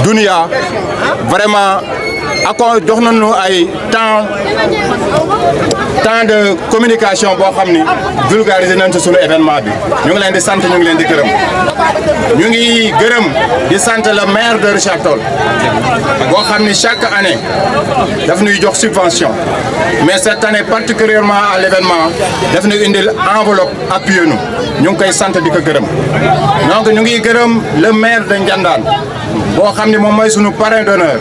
Dunia vraiment jox nañu ay temps de communication boo xam ni vulgariser nañ ci sunu événement bi ñu ngi leen di sant ñu ngi leen di gërëm ñu ngi gërëm di sant le maire de Richard Toll boo xam ni chaque année daf ñuy jox subvention mais cette année particulièrement à l'événement daf ñuy indil enveloppe appuyé nu ñu ngi koy sant di ko gërëm donc ñu ngi gërëm le maire de Ndiandane boo xam ni moom mooy sunu parrain d'honneur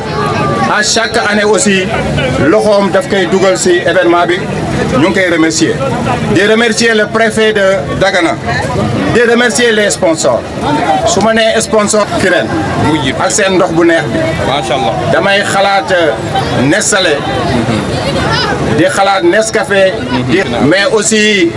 à chaque année aussi loxoom daf koy dugal ci événement bi ñu ngi koy remercier di remercier le préfet de Dagana di remercier les sponsors su ma nee sponsor Kirène ak seen ndox bu neex bi macha allah damay xalaat Nestlé di xalaat Nescafé mais aussi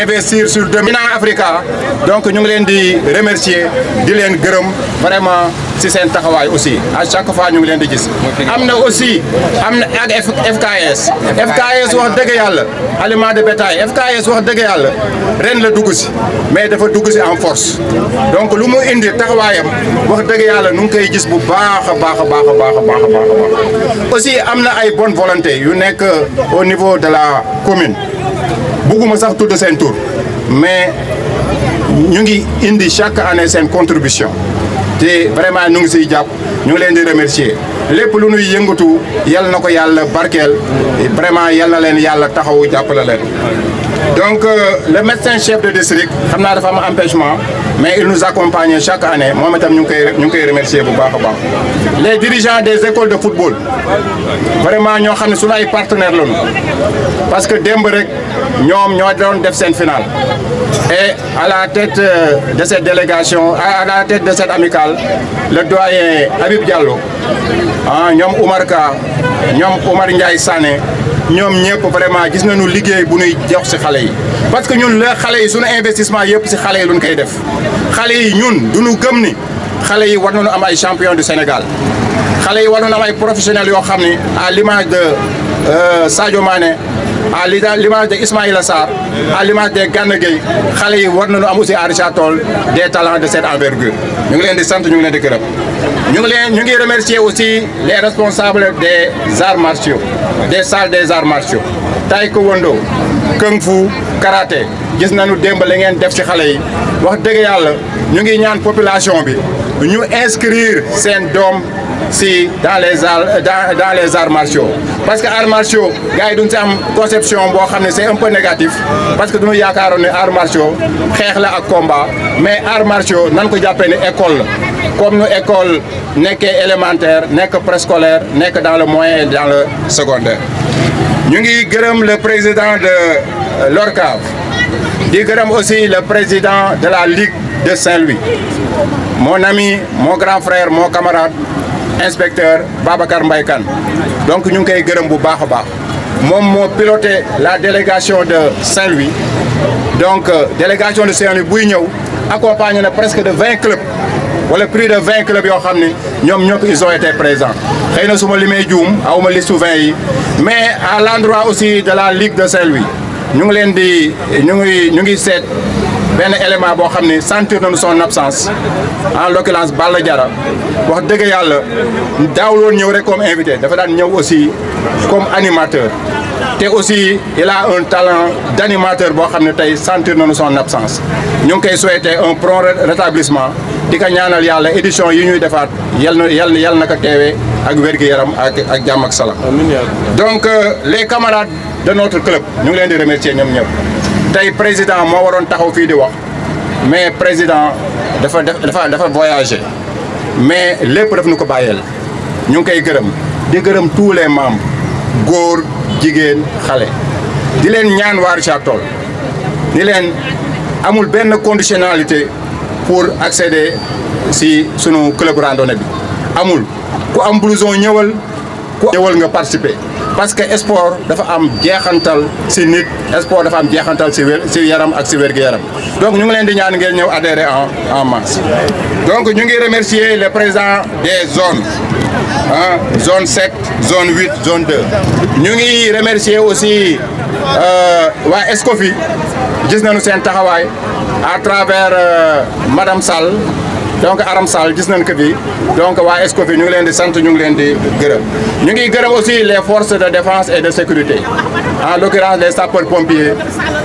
investir sur Dominant Africa donc ñu ngi leen di remercier di leen gërëm vraiment ci seen taxawaay aussi à chaque fois ñu ngi leen di gis am na aussi am na ak FKS wax dëgg yàlla aliment de bétail FKS wax dëgg yàlla ren la dugg si mais dafa dugg si en force donc lu mu indi taxawaayam wax dëgg yàlla nu ngi koy gis bu baax a baax a baax a baax a baax a baax aussi am na ay bonne volonté yu nekk au niveau de la commune bugguma sax tudd seen tur mais ñu ngi indi chaque année seen contribution te vraiment ñu ngi siy jàpp ñu ngi leen di remercier lépp lu nuy yëngatu yal na ko yàlla barkeel vraiment yal na leen yàlla taxawu jàppale leen donc le médecin chef de district xam naa dafa am empêchement mais il nous accompagne chaque année moom itam ñu ngi koy remercier bu baax a baax les dirigeants des écoles de football vraiment ñoo xam ne suñu ay partenaires lañu parce que démb rek ñoom ñoo doon def seen finale et à la tête de cette délégation à la tête de cette amicale le doyen Habib Diallo ñoom Oumar Ka ñoom Oumar Ndiaye Sané ñoom ñëpp vraiment gis nañu liggéey bu ñuy jox ci xale yi parce que ñun la xale yi suñu investissement yëpp ci xale yi luñ koy def xale yi ñun duñu gëm ni xale yi war nañu am ay champion du Sénégal xale yi war nañu am ay professionnels yoo xam ni à l'image de Sadio Mané à l'image de Ismaïla Sarr à l'image de Gana Gueye xale yi war nañu am aussi à Richard Toll des talents de cette envergure ñu ngi leen di sant ñu ngi leen di gërëm ñu ngi remercier aussi les responsables des arts martiaux des salles des arts martiaux taekwondo kung fu karaté gis nañu démb la ngeen def ci xale yi wax dëgg yàlla ñu ngi ñaan population bi ñu inscrire seen doom si dans les arts martiaux parce que arts martiaux gars yi duñ si am conception boo xam ne c'est un peu négatif parce que duñu yaakaaroon ne arts martiaux xeex la ak combat mais arts martiaux nan ko jàppee ne école la comme nu école nekkee élémentaire nekk préscolaire nekk dans le moyen et dans le secondaire ñu ngi gërëm le président de l'ORCAV di gërëm aussi le président de la Ligue de Saint-Louis mon ami mon grand frère mon camarade inspecteur Babacar Mbaye Kane donc ñu ngi koy gërëm bu baax a baax moom moo piloté la délégation de Saint-Louis donc délégation de Saint-Louis buy ñëw accompagné na presque de 20 clubs wala plus de 20 clubs yoo xam ni ñoom ñëpp ils ont été présents xëy na su ma limee juum awma liste 20 yi mais à l'endroit aussi de la Ligue de Saint-Louis ñu ngi leen di ñu ngi seet benn élément boo xam ne sentir nañu son absence en l'occurrence Balla Diarra wax dëgg yàlla daawul woon ñëw rek comme invité dafa daan ñëw aussi comme animateur te aussi il a un talent d'animateur boo xam ne tey sentir nañu son absence ñu ngi koy souhaiter un prompt rétablissement di ko ñaanal yàlla édition yi ñuy defaat yal na ko teewee ak wér-gu-yaram ak jàmm ak salaam donc les camarades de notre club ñu ngi leen di remercier ñoom ñëpp tey président moo waroon taxaw fii di wax mais président dafa voyager mais lépp daf nu ko bàyyeel ñu ngi koy gërëm di gërëm tous les membres góor jigéen xale di leen ñaan waa Richard Toll ni leen amul benn conditionnalité pour accéder si sunu club randonnée bi amul ku am blouson ñëwal ku ñëwal nga participer parce que sport dafa am jeexantal si nit sport dafa am jeexantal si yaram ak si wér-gu-yaram donc ñu ngi leen di ñaan ngeen ñëw adhérer en masse donc ñu ngi remercier les présidents des zones zone 7 zone 8 zone 2 ñu ngi remercier aussi waa Escofi gis nañu seen taxawaay à travers madame Sall donc Aram Sall gis nañ ko fi donc waa Escoffier ñu ngi leen di sant ñu ngi leen di gërëm ñu ngi gërëm aussi les forces de défense et de sécurité en l'occurrence les sapeurs-pompiers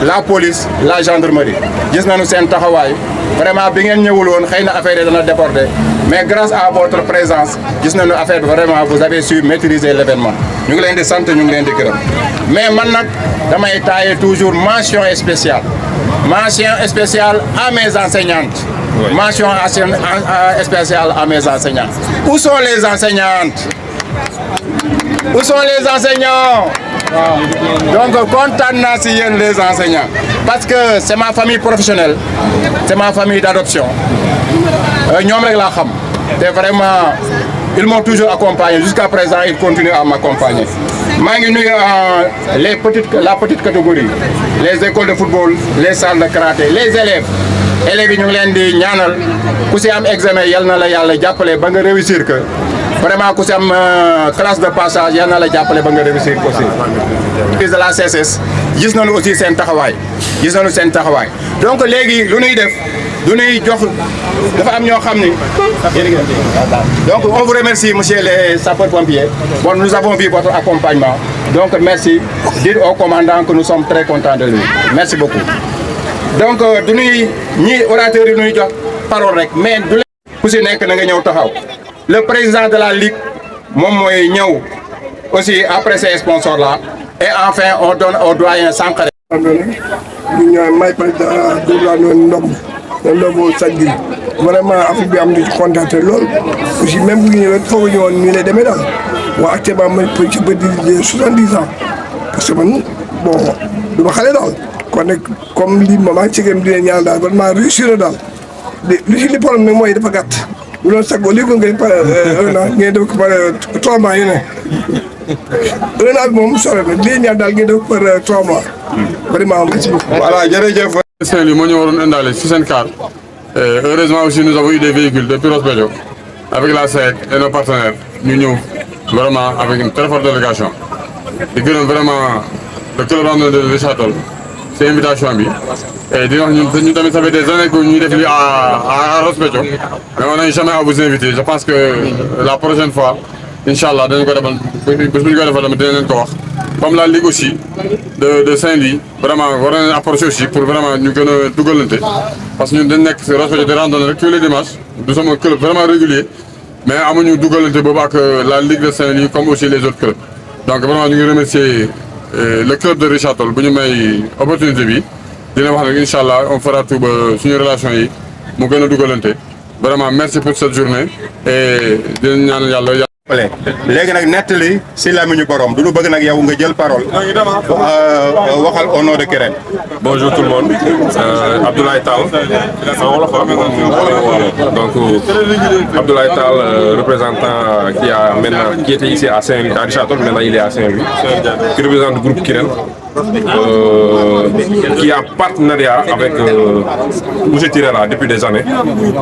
la police la gendarmerie gis nañu seen taxawaay vraiment bi ngeen ñëwul woon xëy na affaire yi dana déborder mais grâce à votre présence gis nañu affaire bi vraiment vous avez su maîtriser l'événement ñu ngi leen di sant ñu ngi leen di gërëm mais man nag damay taaye toujours mention spéciale à mes enseignantes. Oui. Mention spéciale à mes enseignants. Où sont les enseignantes? Où sont les enseignants? Donc, content si les enseignants. Parce que c'est ma famille professionnelle, c'est ma famille d'adoption. C'est vraiment, ils m'ont toujours accompagné. Jusqu'à présent, ils continuent à m'accompagner. La petite catégorie, les écoles de football, les salles de karaté, les élèves yi ñu ngi leen di ñaanal ku si am examen yal na la yàlla jàppale ba nga réussir que vraiment ku si am classe de passage yal na la jàppale ba nga réussir aussi. de la CSS gis nañu aussi seen taxawaay donc léegi lu ñuy def du ñuy jox dafa am ñoo xam ni donc on vous remercie monsieur les sapeurs-pompiers. Bon, nous avons vu votre accompagnement donc merci. Dites au commandant que nous sommes très contents de lui. Merci beaucoup. Donc du ñuy ñi orateurs yi ñuy jox parole rek mais du ku si nekk na nga ñëw taxaw le président de la ligue moom mooy ñëw aussi après ces sponsors là et enfin on donne au doyen Sankharé. ñu ñaan may président Doudou ndombo Sadji vraiment affaire bi am di ci kontaan lool aussi même bu ñu ñëwee foog ñu woon ñu lay demee daal waa actuellement man ci ba di 70 ans parce que man bon du ma xale daal. kon nag comme lii moom ak ci gëm di leen ñaan daal vraiment réussir na daal li problème nag mooy dafa gàtt bu doon sago léegi ngeen par ngeen def ko par 3 mois yu ne 1 an bi moom sore na li ñaan daal ngeen def ko par 3 mois vraiment merci beaucoup. Voilà jërëjëf. Saint-Louis moo ñu waroon indaale si seen car heureusement aussi nous avons eu des véhicules depuis Ross Béthio avec la SAED et nos partenaires ñu ñëw vraiment avec une très forte délégation di gërëm vraiment le club randonnée de Richard Toll c'est invitation bi et di wax ñun tamit ça fait des années que ñuy def lii à Ross Béthio mais on n'a jamais à vous inviter je pense que la prochaine fois inchallah dañu ko defal bés bu ñu ko defal tamit dinañ leen ko wax comme la ligue aussi de Saint-Louis vraiment war nañu approcher aussi pour vraiment ñu gën a dugalante parce que ñun dañ nekk Ross Béthio di randonnée rek tous les dimanches nous sommes un club vraiment régulier mais amuñu dugalante boobu ak la ligue de Saint-Louis comme aussi les autres clubs donc vraiment ñu ngi remercier le club de Richard Toll bu ñu may opportunité bi dina wax nag incha allah on fera tout ba suñu relation yi mu gën a dugalante vraiment merci pour cette journée et dinañ ñaan yàlla. léegi nag nettali si lamiñu borom du lu bëgg nag yow nga jël parole waxal au nom de Kirène. Bonjour tout le monde, Abdoulaye Tall. Donc Abdoulaye Tall, représentant qui était ici à Saint-Louis, à Richard Toll, maintenant il est à Saint-Louis, qui représente le groupe Kirène, qui a partenariat avec M. Tirera depuis des années.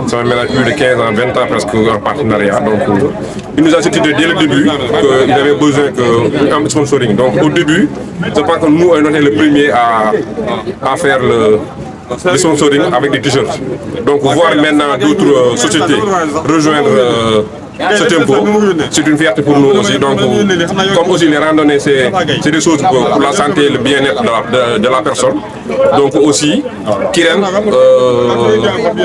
Ça fait maintenant plus de 15 ans, 20 ans presque en partenariat. Donc il nous a cité dès le début qu'il avait besoin d'un sponsoring. Donc au début, je pense que nous, on était le premier à faire le sponsoring avec des t-shirts. Donc voir maintenant d'autres sociétés rejoindre ce tempo, c'est une fierté pour nous aussi. Donc, comme aussi les randonnées, c'est des choses pour la santé et le bien-être de la personne. Donc aussi, Kirène,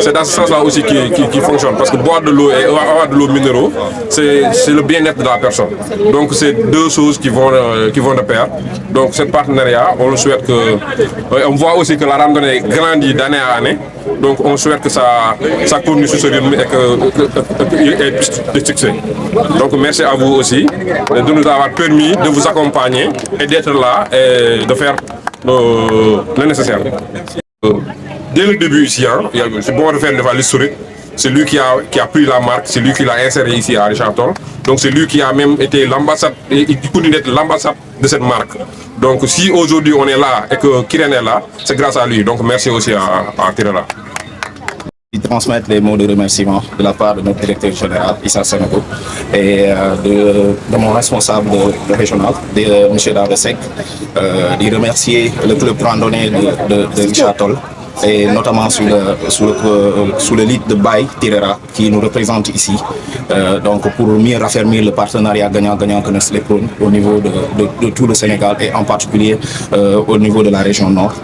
c'est dans ce sens-là aussi qui fonctionne. Parce que boire de l'eau et avoir de l'eau minéraux, c'est le bien-être de la personne. Donc c'est deux choses qui vont de pair. Donc ce partenariat, on le souhaite que... On voit aussi que la randonnée grandit d'année à année. Donc on souhaite que ça continue sur ce rythme et qu'il y ait plus de succès. Donc merci à vous aussi de nous avoir permis de vous accompagner et d'être là et de faire le nécessaire. Dès le début ici, c'est bon de faire l'historique. C'est lui qui a pris la marque, c'est lui qui l'a inséré ici à Richard Toll. Donc c'est lui qui a même été l'ambassade et il continue d'être l'ambassade de cette marque. Donc si aujourd'hui on est là et que Kirène est là, c'est grâce à lui. Donc merci aussi à Tirera. Il transmettre les mots de remerciement de la part de notre directeur général, Issa Senego, et de mon responsable régional, de M. Davesek, de remercier le club randonnée de Richard Toll et notamment sous le lead de Baye Tirera qui nous représente ici. Donc pour mieux raffermir le partenariat gagnant-gagnant que Nestlé prône au niveau de tout le Sénégal et en particulier au niveau de la région Nord,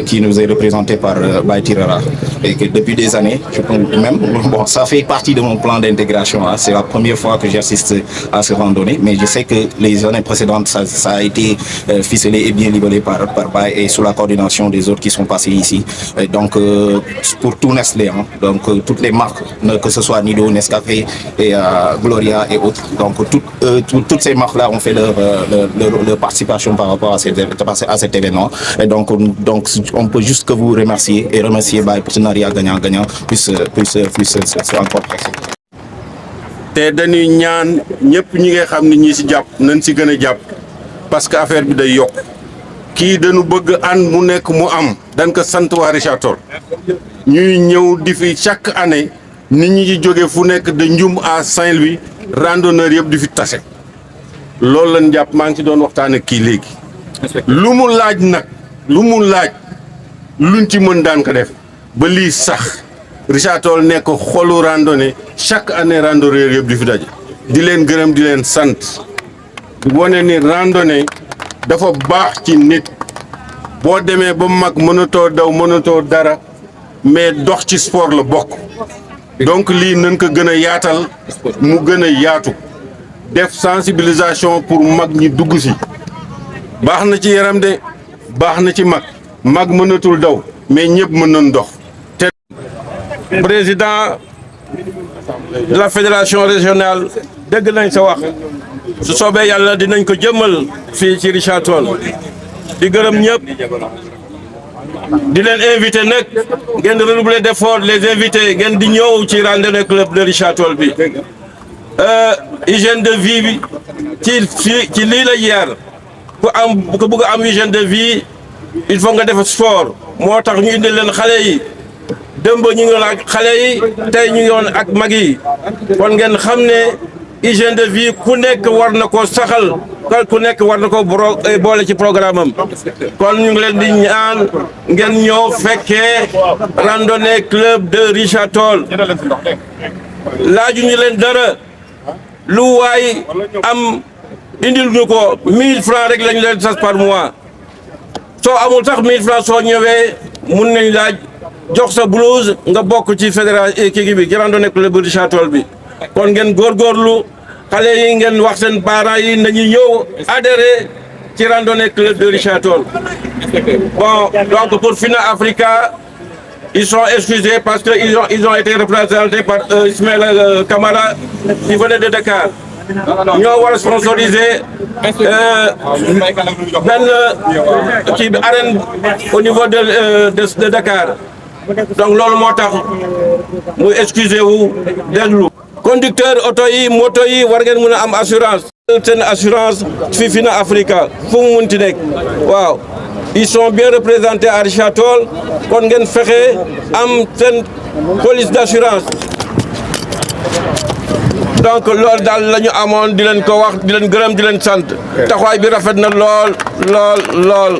qui nous est représenté par Baye Tirera. Et que depuis des années, je peux même, bon, ça fait partie de mon plan d'intégration. Hein. C'est la première fois que j'assiste à ce randonnée, mais je sais que les années précédentes, ça a été ficelé et bien libellé par Baye et sous la coordination des autres qui sont passés ici. Et donc, pour tout Nestlé, hein, donc toutes les marques, que ce soit Nido, Nescafé et Gloria et autres, donc toutes ces marques-là ont fait leur participation par rapport à cet événement. Et donc, on peut juste que vous remercier et remercier Baye partenariat gagnant-gagnant puisse encore préciser. te dañuy ñaan ñëpp ñi nga xam ne ñi si jàpp nañ si gën a jàpp parce que affaire bi day yokk kii dañu bëgg ànd mu nekk mu am dañ ko sant waa Richard Toll ñuy ñëw di fi chaque année nit ñi di jóge fu nekk de Ndioum à Saint-Louis randonneur yëpp di fi tase loolu lañ jàpp maa ngi ci doon waxtaan ak kii léegi lu mu laaj nag lu mu laaj luñ ci mën daan ko def ba lii sax Richard Toll nekk xolu randonnée chaque année randonneur yëpp di fi daje di leen gërëm di leen sant wane ni randonnée dafa baax ci nit boo demee ba mag mënatoo daw mënatoo dara mais dox ci sport la bokk donc lii nañ ko gën a yaatal mu gën a yaatu def sensibilisation pour mag ñi dugg si baax na ci yaram de baax na ci mag mënatul daw mais ñëpp mën nañ dox. Président de la fédération régionale dégg nañ sa wax su soobee yàlla dinañ ko jëmmal fii ci Richard Toll di gërëm ñëpp di leen invité nag ngeen redoubler d'effort les invités ngeen di ñëw ci randonnée club de Richard Toll bi hygiène de vie bi ci lii la yeer ku bëgg am hygiène de vie il faut nga def sport moo tax ñu indi leen xale yi dëmb ñu ngi ak xale yi tey ñu ngi woon ak mag yi kon ngeen xam ne hygiène de vie ku nekk war na ko saxal ku nekk war na ko boole ci programme am kon ñu ngi leen di ñaan ngeen ñëw fekkee randonnée club de Richard Toll laaju ñu leen dara lu waay am indil ñu ko 1000 francs rek lañu leen sas par mois soo amul sax 1000 francs soo ñëwee mun nañ laaj jox sa blouse nga bokk ci fédération kii bi randonnée club de Richard Toll bi kon ngeen góorgóorlu xale yi ngeen wax seen parents yi nañu ñëw adhéré ci randonnée club de Richard Toll. Bon, donc pour Fina Africa, ils sont excusés parce qu'ils ont été représentés par Ismaël Kamara qui venait de Dakar. ñoo war a sponsoriser benn kii arène au niveau de Dakar donc loolu moo tax muy excusé wu déglu. conducteur oto yi moto yi war ngeen mën a am assurance. seen assurance fi Fina Africa fu mu munti nekk waaw ils sont bien représentés à Richard Toll kon ngeen fexe am seen police d'assurance. donc loolu daal la ñu amoon di leen ko wax di leen gërëm di leen sant taxawaay bi rafet na lool.